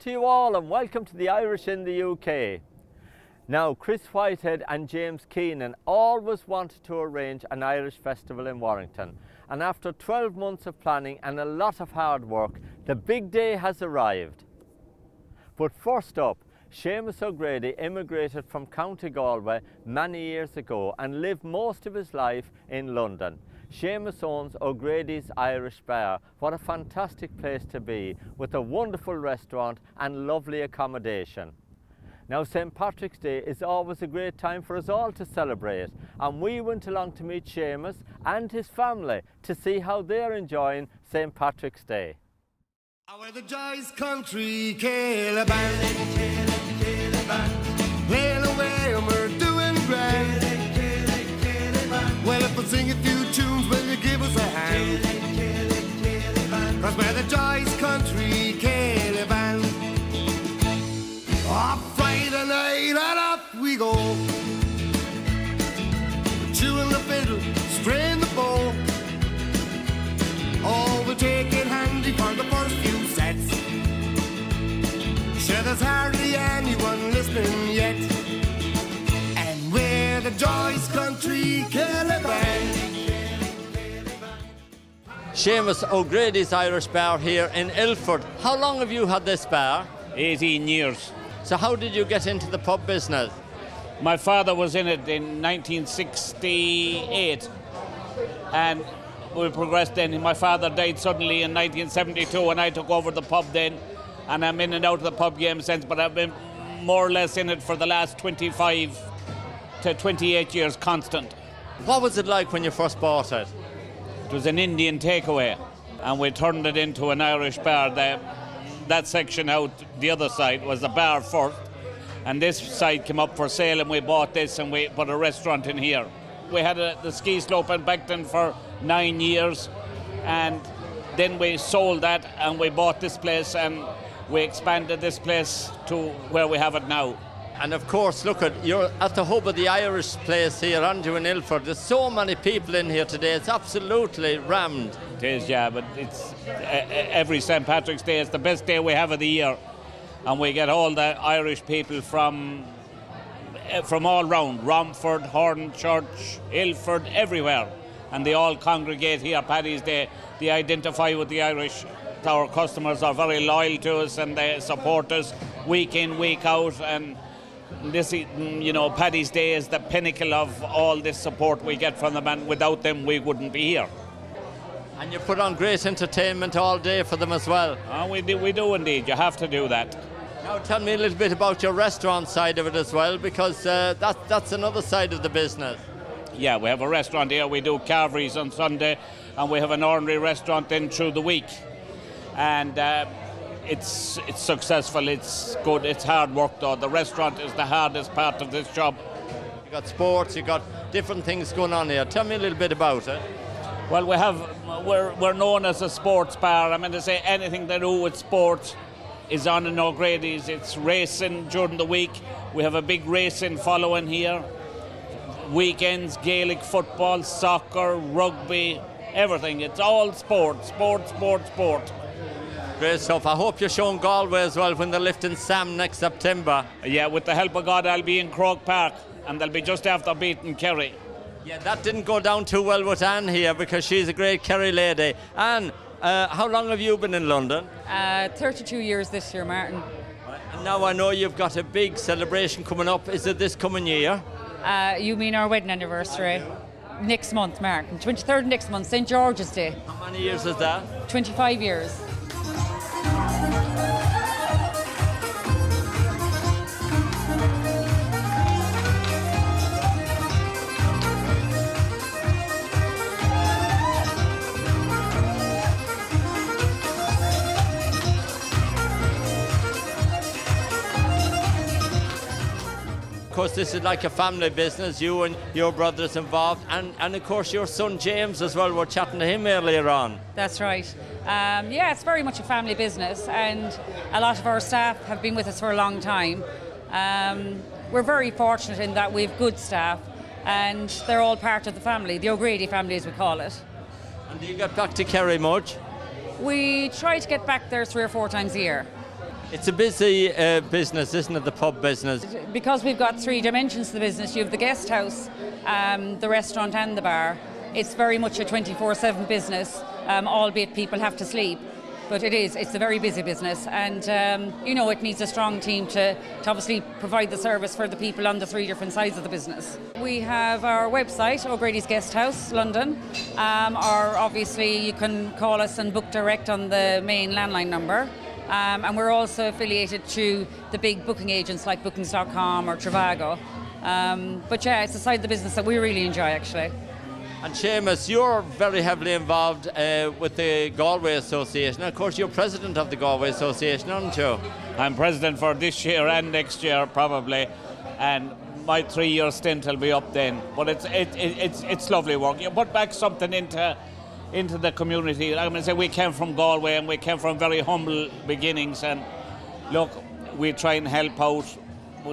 to you all and welcome to the Irish in the UK. Now, Chris Whitehead and James Keenan always wanted to arrange an Irish festival in Warrington, and after 12 months of planning and a lot of hard work, the big day has arrived. But first up, Seamus O'Grady immigrated from County Galway many years ago and lived most of his life in London. Seamus owns O'Grady's Irish Bar. What a fantastic place to be, with a wonderful restaurant and lovely accommodation. Now, St. Patrick's Day is always a great time for us all to celebrate, and we went along to meet Seamus and his family to see how they're enjoying St. Patrick's Day. Where the joy's country Calaban, playing away and we're doing grand. Well, if I sing a few tunes, will you give us a hand? Cause we're the joy's country Calaban. Oh, Friday night and up we go, chewing the fiddle, spraying the bow. Oh, we'll take it handy for the first few sets. Sure, there's hardly anyone listening yet. And we're the joy's country Calaban. Seamus O'Grady's Irish Bar here in Ilford. How long have you had this bar? 18 years. So how did you get into the pub business? My father was in it in 1968, and we progressed then. My father died suddenly in 1972, and I took over the pub then, and I'm in and out of the pub game since, but I've been more or less in it for the last 25 to 28 years constant. What was it like when you first bought it? It was an Indian takeaway, and we turned it into an Irish bar. That section out the other side was the bar first, and this side came up for sale, and we bought this and we put a restaurant in here. We had the ski slope in Beckton for 9 years, and then we sold that and we bought this place and we expanded this place to where we have it now. And of course, look, you're at the hub of the Irish place here, aren't you, in Ilford? There's so many people in here today, it's absolutely rammed. It is, yeah, but it's every St. Patrick's Day is the best day we have of the year, and we get all the Irish people from all round, Romford, Hornchurch, Ilford, everywhere, and they all congregate here Paddy's Day. They identify with the Irish. Our customers are very loyal to us and they support us week in, week out, and this, you know, Paddy's Day is the pinnacle of all this support we get from them, and without them we wouldn't be here. And you put on great entertainment all day for them as well. We do indeed, you have to do that. Now tell me a little bit about your restaurant side of it as well, because that's another side of the business. Yeah, we have a restaurant here, we do carveries on Sunday, and we have an ordinary restaurant then through the week. And it's successful, it's good, it's hard work though. The restaurant is the hardest part of this job. You got sports, you got different things going on here. Tell me a little bit about it. Well, we're known as a sports bar. I mean, to say anything to do with sports is on in O'Grady's. It's racing during the week. We have a big racing following here. Weekends, Gaelic football, soccer, rugby, everything. It's all sport, sport, sport, sport. Great stuff. I hope you're showing Galway as well when they're lifting Sam next September. Yeah, with the help of God, I'll be in Croke Park, and they'll be just after beating Kerry. Yeah, that didn't go down too well with Anne here, because she's a great Kerry lady. Anne, how long have you been in London? 32 years this year, Martin. And now I know you've got a big celebration coming up. Is it this coming year? You mean our wedding anniversary? Next month, Martin. 23rd next month, St. George's Day. How many years is that? 25 years. Of course, this is like a family business, you and your brothers involved, and of course your son James as well. We're chatting to him earlier on. That's right. Yeah, it's very much a family business, and a lot of our staff have been with us for a long time. We're very fortunate in that we've good staff, and they're all part of the family, the O'Grady family as we call it. And do you get back to Kerry much? We try to get back there 3 or 4 times a year. It's a busy business, isn't it, the pub business? Because we've got 3 dimensions to the business. You have the guest house, the restaurant and the bar. It's very much a 24/7 business, albeit people have to sleep. But it's a very busy business, and it needs a strong team to obviously provide the service for the people on the 3 different sides of the business. We have our website, O'Grady's Guest House, London, or obviously you can call us and book direct on the main landline number. And we're also affiliated to the big booking agents like bookings.com or Trivago. But yeah, it's a side of the business that we really enjoy, actually. And Seamus, you're very heavily involved with the Galway Association. Of course, you're president of the Galway Association, aren't you? I'm president for this year and next year probably, and my 3-year stint will be up then. But it's lovely work. You put back something into the community. I'm going to say we came from Galway and we came from very humble beginnings, and look, we try and help out.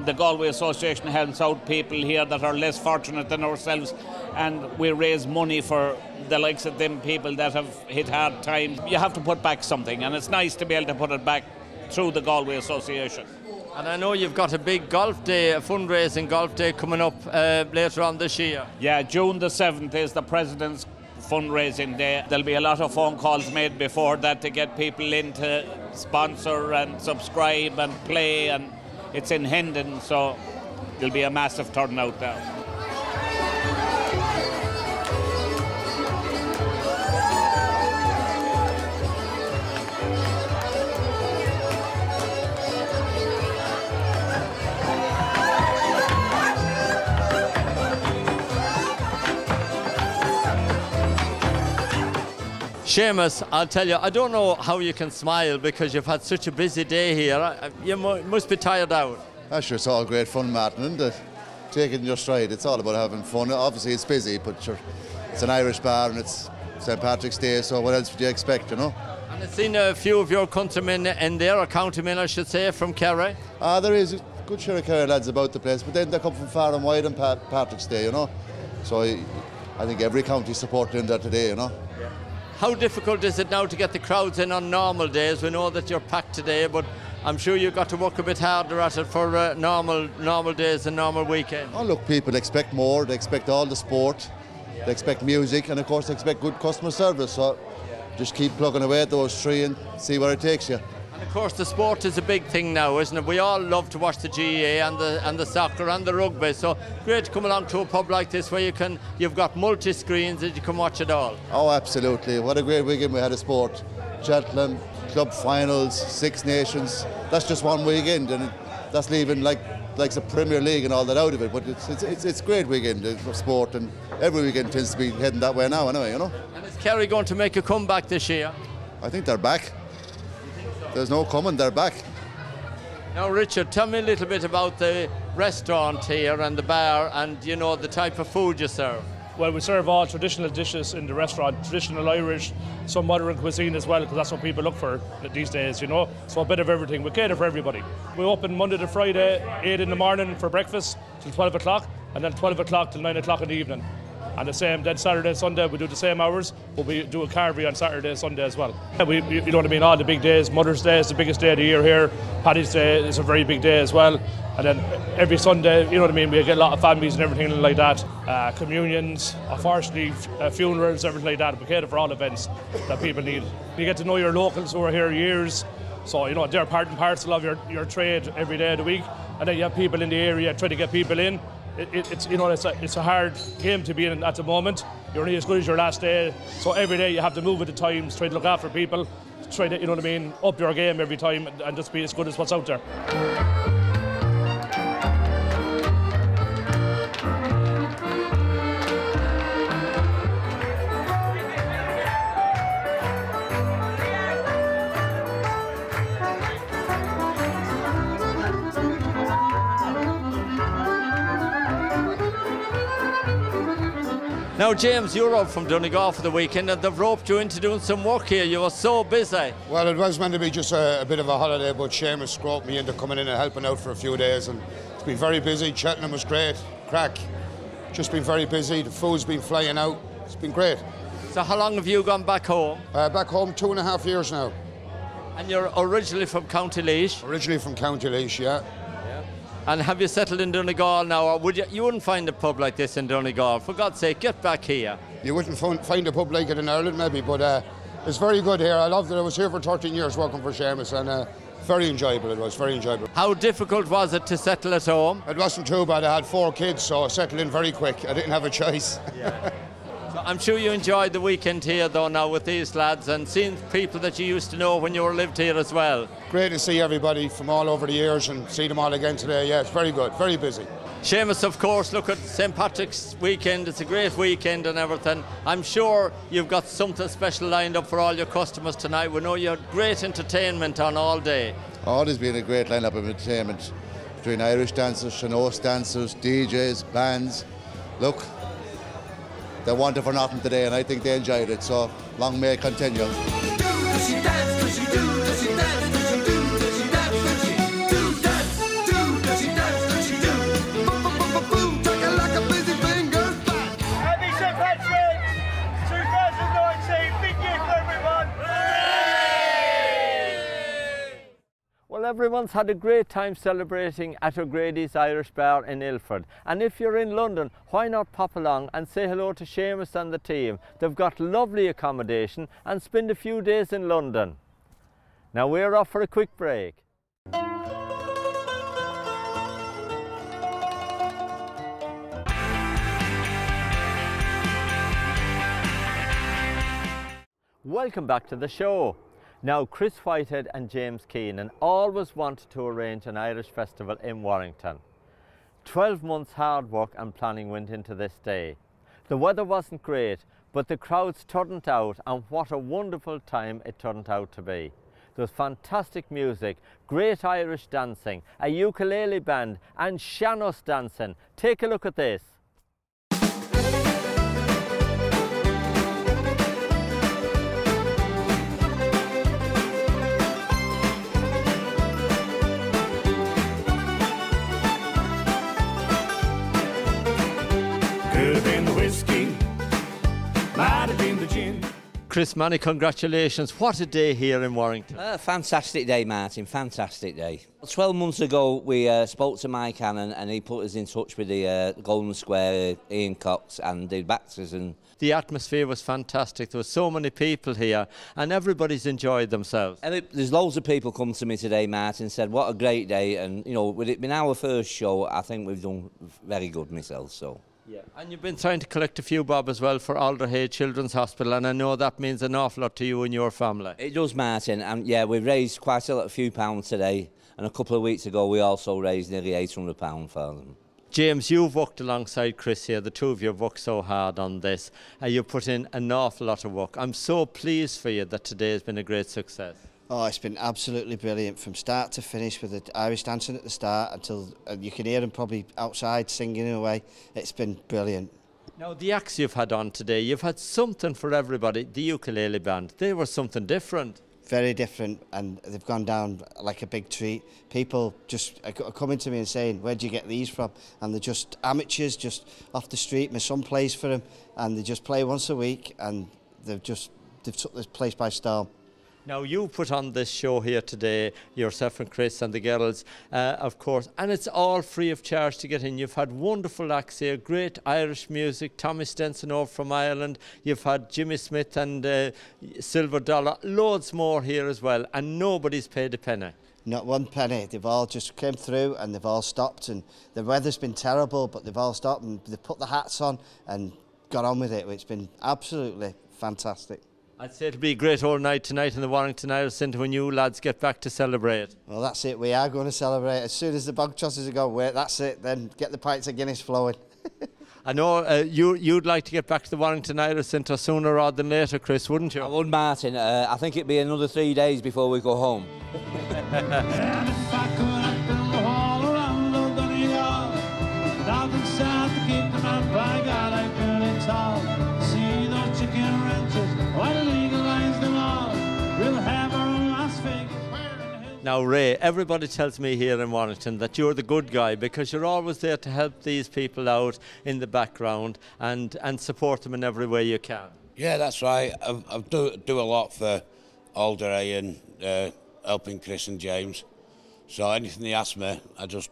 The Galway Association helps out people here that are less fortunate than ourselves, and we raise money for the likes of them people that have hit hard times. You have to put back something, and it's nice to be able to put it back through the Galway Association. And I know you've got a big golf day, a fundraising golf day coming up later on this year. Yeah, June the 7th is the President's fundraising day. There'll be a lot of phone calls made before that to get people in to sponsor and subscribe and play, and it's in Hendon, so there'll be a massive turnout there. Seamus, I'll tell you, I don't know how you can smile because you've had such a busy day here. You must be tired out. Sure, it's all great fun, Martin, isn't it? Take it in your stride. It's all about having fun. Obviously, it's busy, but sure, it's an Irish bar and it's St. Patrick's Day, so what else would you expect, you know? And I've seen a few of your countrymen in there, or countymen, I should say, from Kerry. There is a good share of Kerry lads about the place, but then they come from far and wide on Patrick's Day, you know? So I think every county supported in there today, you know? How difficult is it now to get the crowds in on normal days? We know that you're packed today, but I'm sure you've got to work a bit harder at it for normal days and normal weekends. Oh, look, people expect more. They expect all the sport. They expect music, and of course they expect good customer service. So just keep plugging away at those 3 and see where it takes you. And of course the sport is a big thing now, isn't it? We all love to watch the GAA and the soccer and the rugby. So great to come along to a pub like this where you've got multi-screens that you can watch it all. Oh, absolutely. What a great weekend we had of sport. Cheltenham, club finals, 6 nations. That's just one weekend, and that's leaving like the Premier League and all that out of it. But it's a great weekend of sport, and every weekend tends to be heading that way now anyway, you know. And is Kerry going to make a comeback this year? I think they're back. There's no coming, they're back. Now, Richard, tell me a little bit about the restaurant here and the bar and, you know, the type of food you serve. Well, we serve all traditional dishes in the restaurant, traditional Irish, some modern cuisine as well, because that's what people look for these days, you know. So a bit of everything. We cater for everybody. We open Monday to Friday, 8 in the morning for breakfast till 12 o'clock, and then 12 o'clock till 9 o'clock in the evening. And the same, then Saturday and Sunday we do the same hours, but we do a carvery on Saturday and Sunday as well. You know what I mean, all the big days. Mother's Day is the biggest day of the year here. Paddy's Day is a very big day as well. And then every Sunday, you know what I mean, we get a lot of families and everything like that. Communions, unfortunately, funerals, everything like that. We cater for all events that people need. You get to know your locals who are here years. So, you know, they're part and parcel of your trade every day of the week. And then you have people in the area trying to get people in. It's a hard game to be in at the moment. You're only as good as your last day. So every day you have to move with the times, try to look after people, try to, you know what I mean, up your game every time and just be as good as what's out there. Now, James, you're up from Donegal for the weekend and they've roped you into doing some work here. You were so busy. Well, it was meant to be just a bit of a holiday, but Seamus roped me into coming in and helping out for a few days. And it's been very busy. Cheltenham was great. Crack. Just been very busy. The food's been flying out. It's been great. So how long have you gone back home? Back home 2.5 years now. And you're originally from County Laois? Originally from County Laois, yeah. And have you settled in Donegal now, or you wouldn't find a pub like this in Donegal? For God's sake, get back here. You wouldn't find a pub like it in Ireland maybe, but it's very good here. I loved it. I was here for 13 years working for Seamus, and very enjoyable it was, very enjoyable. How difficult was it to settle at home? It wasn't too bad. I had 4 kids, so I settled in very quick. I didn't have a choice. Yeah. So I'm sure you enjoyed the weekend here though now with these lads and seeing people that you used to know when you lived here as well. Great to see everybody from all over the years and see them all again today. Yeah, it's very good, very busy. Seamus, of course, look at St. Patrick's weekend. It's a great weekend and everything. I'm sure you've got something special lined up for all your customers tonight. We know you had great entertainment on all day. Oh, there's been a great lineup of entertainment between Irish dancers, Seanos dancers, DJs, bands. Look, they want it for nothing today, and I think they enjoyed it, so long may it continue. Well, everyone's had a great time celebrating at O'Grady's Irish Bar in Ilford. And if you're in London, why not pop along and say hello to Seamus and the team. They've got lovely accommodation and spend a few days in London. Now we're off for a quick break. Welcome back to the show. Now, Chris Whitehead and James Keenan always wanted to arrange an Irish festival in Warrington. 12 months hard work and planning went into this day. The weather wasn't great, but the crowds turned out, and what a wonderful time it turned out to be. There was fantastic music, great Irish dancing, a ukulele band and Seanos dancing. Take a look at this. Could have been the whiskey, might have been the gin. Chris, many congratulations. What a day here in Warrington. Fantastic day, Martin, fantastic day. 12 months ago, we spoke to Mike Hannon and he put us in touch with the Golden Square, Ian Cox and the Baxters. And the atmosphere was fantastic. There were so many people here and everybody's enjoyed themselves. And there's loads of people come to me today, Martin, and said, what a great day. And, you know, with it being our first show, I think we've done very good myself, so. Yeah. And you've been trying to collect a few bob as well for Alderhay Children's Hospital, and I know that means an awful lot to you and your family. It does, Martin, and yeah, we've raised quite a few pounds today, and a couple of weeks ago we also raised nearly £800 for them. James, you've worked alongside Chris here. The two of you have worked so hard on this, and you've put in an awful lot of work. I'm so pleased for you that today has been a great success. Oh, it's been absolutely brilliant from start to finish, with the Irish dancing at the start until you can hear them probably outside singing away. It's been brilliant. Now, the acts you've had on today, you've had something for everybody. The ukulele band, they were something different. Very different, and they've gone down like a big treat. People just are coming to me and saying, where'd you get these from? And they're just amateurs, just off the street. My son plays for them, and they just play once a week, and they've took this place by storm. Now, you put on this show here today, yourself and Chris and the girls, of course, and it's all free of charge to get in. You've had wonderful acts here, great Irish music, Tommy Stenson over from Ireland, you've had Jimmy Smith and Silver Dollar, loads more here as well, and nobody's paid a penny. Not one penny. They've all just came through and they've all stopped, and the weather's been terrible, but they've all stopped and they've put the hats on and got on with it. It's been absolutely fantastic. I'd say it'll be a great old night tonight in the Warrington Irish Centre when you lads get back to celebrate. Well, that's it. We are going to celebrate. As soon as the bog tosses are gone, wait, that's it. Then get the pints of Guinness flowing. I know you'd like to get back to the Warrington Irish Centre sooner rather than later, Chris, wouldn't you? I would, Martin. I think it'd be another 3 days before we go home. Now, Ray, everybody tells me here in Warrington that you're the good guy because you're always there to help these people out in the background and support them in every way you can. Yeah, that's right. I do a lot for Alderhay and helping Chris and James. So anything they ask me, I just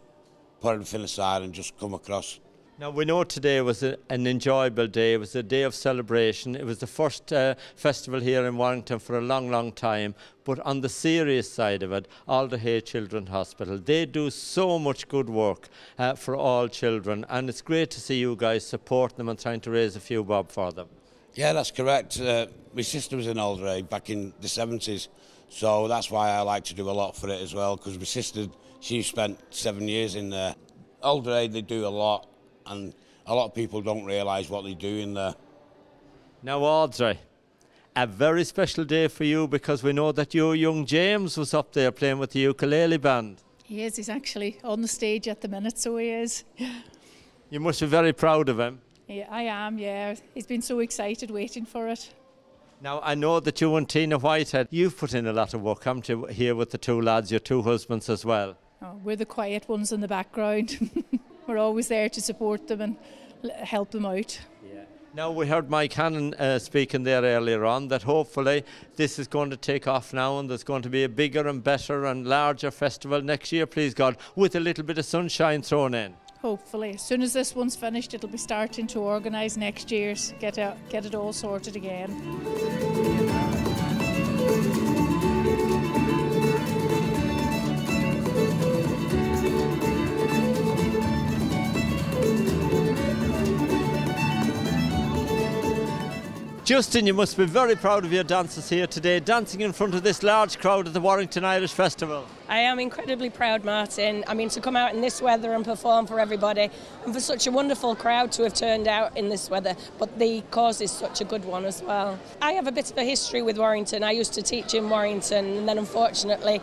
put everything aside and just come across. Now, we know today was an enjoyable day. It was a day of celebration. It was the first festival here in Warrington for a long, long time. But on the serious side of it, Alder Hay Children's Hospital, they do so much good work for all children. And it's great to see you guys support them and trying to raise a few bob for them. Yeah, that's correct. My sister was in Alder Hay back in the 70s. So that's why I like to do a lot for it as well, because my sister, she spent 7 years in there. Alder Hay, they do a lot. And a lot of people don't realise what they do in there. Now, Audrey, a very special day for you, because we know that your young James was up there playing with the ukulele band. He is. He's actually on the stage at the minute, so he is. You must be very proud of him. Yeah, I am, yeah. He's been so excited waiting for it. Now, I know that you and Tina Whitehead, you've put in a lot of work, haven't you, here with the two lads, your two husbands as well? Oh, we're the quiet ones in the background. We're always there to support them and help them out. Yeah. Now, we heard Mike Hannon speaking there earlier on that hopefully this is going to take off now and there's going to be a bigger and better and larger festival next year, please God, with a little bit of sunshine thrown in. Hopefully. As soon as this one's finished, it'll be starting to organise next year's, get it all sorted again. Justin, you must be very proud of your dancers here today, dancing in front of this large crowd at the Warrington Irish Festival. I am incredibly proud, Martin. I mean, to come out in this weather and perform for everybody, and for such a wonderful crowd to have turned out in this weather, but the cause is such a good one as well. I have a bit of a history with Warrington. I used to teach in Warrington, and then unfortunately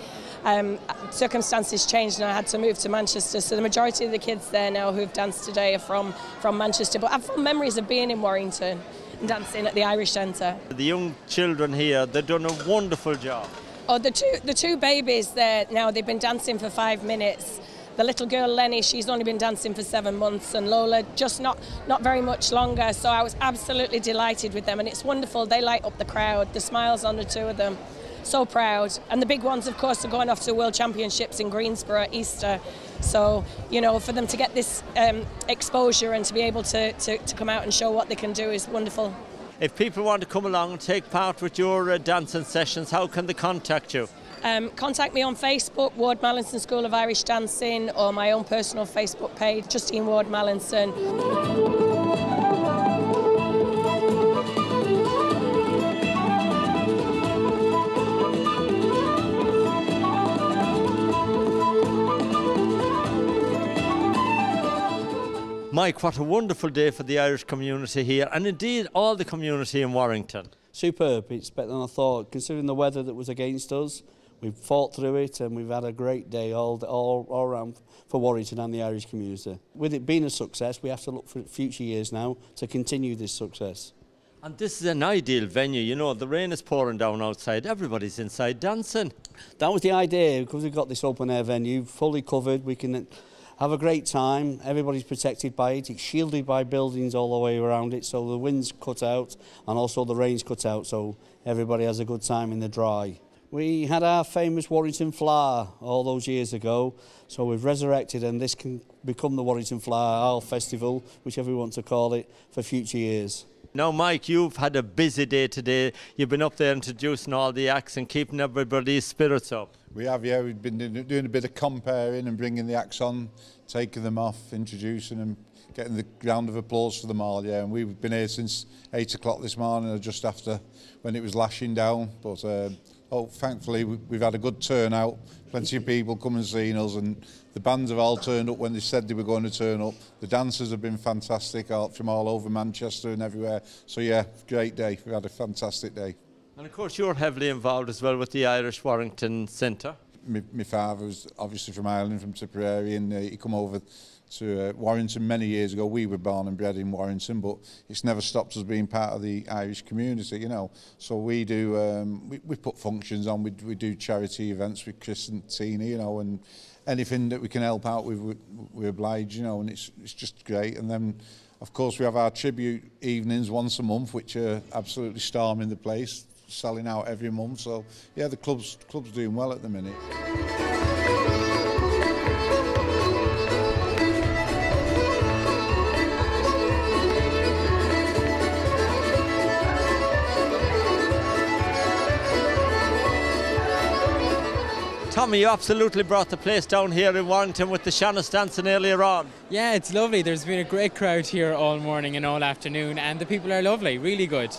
circumstances changed and I had to move to Manchester. So the majority of the kids there now who've danced today are from Manchester, but I've fond memories of being in Warrington and dancing at the Irish Centre. The young children here, they've done a wonderful job. Oh, the two babies there now, they've been dancing for 5 minutes. The little girl Lenny, she's only been dancing for 7 months, and Lola just not very much longer. So I was absolutely delighted with them, and it's wonderful. They light up the crowd, the smiles on the two of them. So proud. And the big ones, of course, are going off to World Championships in Greensboro at Easter. So, you know, for them to get this exposure and to be able to come out and show what they can do is wonderful. If people want to come along and take part with your dancing sessions, how can they contact you? Contact me on Facebook, Ward Mallinson School of Irish Dancing, or my own personal Facebook page, Justine Ward Mallinson. Mike, what a wonderful day for the Irish community here, and indeed all the community in Warrington. Superb. It's better than I thought, considering the weather that was against us. We've fought through it and we've had a great day all around for Warrington and the Irish community. With it being a success, we have to look for future years now to continue this success. And this is an ideal venue, you know, the rain is pouring down outside, everybody's inside dancing. That was the idea, because we've got this open air venue fully covered. We can have a great time. Everybody's protected by it. It's shielded by buildings all the way around it, so the wind's cut out and also the rain's cut out, so everybody has a good time in the dry. We had our famous Warrington Flower all those years ago, so we've resurrected, and this can become the Warrington Flower, our festival, whichever we want to call it, for future years. Now, Mike, you've had a busy day today. You've been up there introducing all the acts and keeping everybody's spirits up. We have, yeah. We've been doing a bit of comparing and bringing the acts on, taking them off, introducing them, getting the round of applause for them all, yeah. And we've been here since 8 o'clock this morning, just after when it was lashing down. But thankfully, we've had a good turnout. Plenty of people come and seen us, and the bands have all turned up when they said they were going to turn up. The dancers have been fantastic, from all over Manchester and everywhere. So yeah, great day. We've had a fantastic day. And of course you're heavily involved as well with the Irish Warrington Centre. My father was obviously from Ireland, from Tipperary, and he come over to Warrington many years ago. We were born and bred in Warrington, but it's never stopped us being part of the Irish community, you know. So we do, we put functions on, we do charity events with Chris and Tina, you know, and anything that we can help out with, we oblige, you know, and it's just great. And then, of course, we have our tribute evenings once a month, which are absolutely storming the place. selling out every month. So yeah, the club's doing well at the minute. Tommy, you absolutely brought the place down here in Warrington with the Shannon dancing earlier on. Yeah, it's lovely. There's been a great crowd here all morning and all afternoon, and the people are lovely, really good.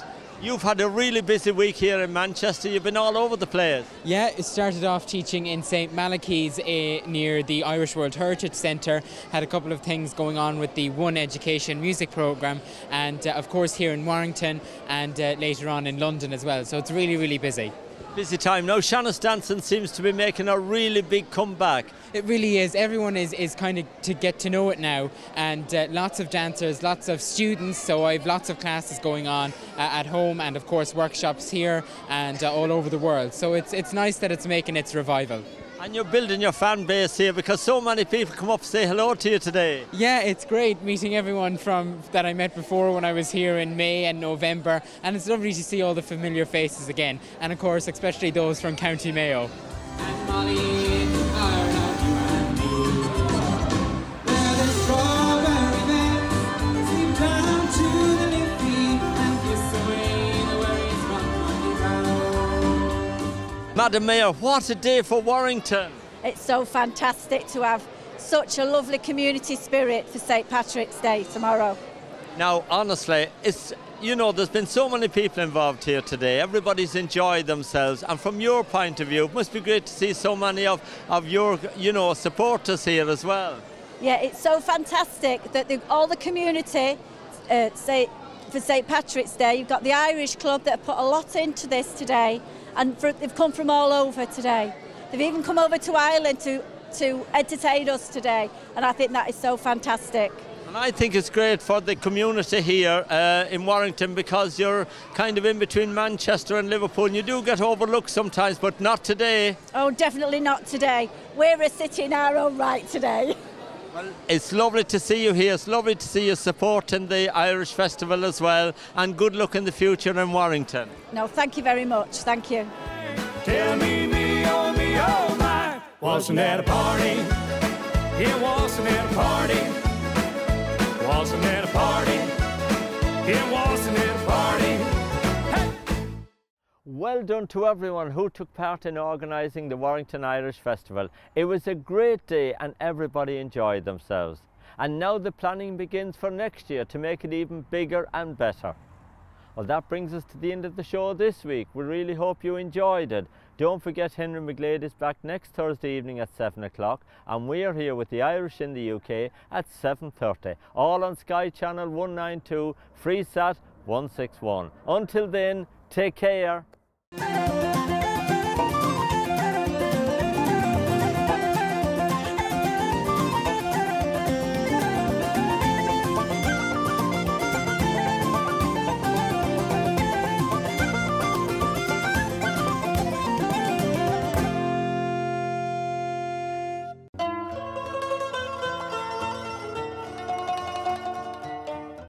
You've had a really busy week here in Manchester. You've been all over the place. Yeah, it started off teaching in St Malachy's near the Irish World Heritage Centre. Had a couple of things going on with the One Education music programme, and of course here in Warrington, and later on in London as well. So it's really, really busy. Busy time. Now Shannon's dancing seems to be making a really big comeback. It really is. Everyone is kind of to get to know it now, and lots of dancers, lots of students, so I have lots of classes going on at home, and of course workshops here and all over the world. So it's nice that it's making its revival. And you're building your fan base here because so many people come up to say hello to you today. Yeah, it's great meeting everyone that I met before when I was here in May and November, and it's lovely to see all the familiar faces again, and of course especially those from County Mayo. And Molly, Madam Mayor, what a day for Warrington. It's so fantastic to have such a lovely community spirit for St Patrick's Day tomorrow. Now, honestly, there's been so many people involved here today. Everybody's enjoyed themselves, and from your point of view, it must be great to see so many of your, supporters here as well. Yeah, it's so fantastic that all the community, for St Patrick's Day, you've got the Irish Club that have put a lot into this today. And they've come from all over today. They've even come over to Ireland to entertain us today, and I think that is so fantastic. And I think it's great for the community here in Warrington, because you're kind of in between Manchester and Liverpool, and you do get overlooked sometimes, but not today. Oh, definitely not today. We're a city in our own right today. Well, it's lovely to see you here. It's lovely to see you supporting the Irish Festival as well, and good luck in the future in Warrington. No, thank you very much. Thank you. Tell me, oh my, wasn't at a party? It wasn't at a party. Wasn't at a party. It wasn't at a party. Well done to everyone who took part in organising the Warrington Irish Festival. It was a great day and everybody enjoyed themselves. And now the planning begins for next year to make it even bigger and better. Well, that brings us to the end of the show this week. We really hope you enjoyed it. Don't forget Henry McGlade is back next Thursday evening at 7 o'clock, and we are here with the Irish in the UK at 7:30, all on Sky Channel 192, Freesat 161. Until then, take care.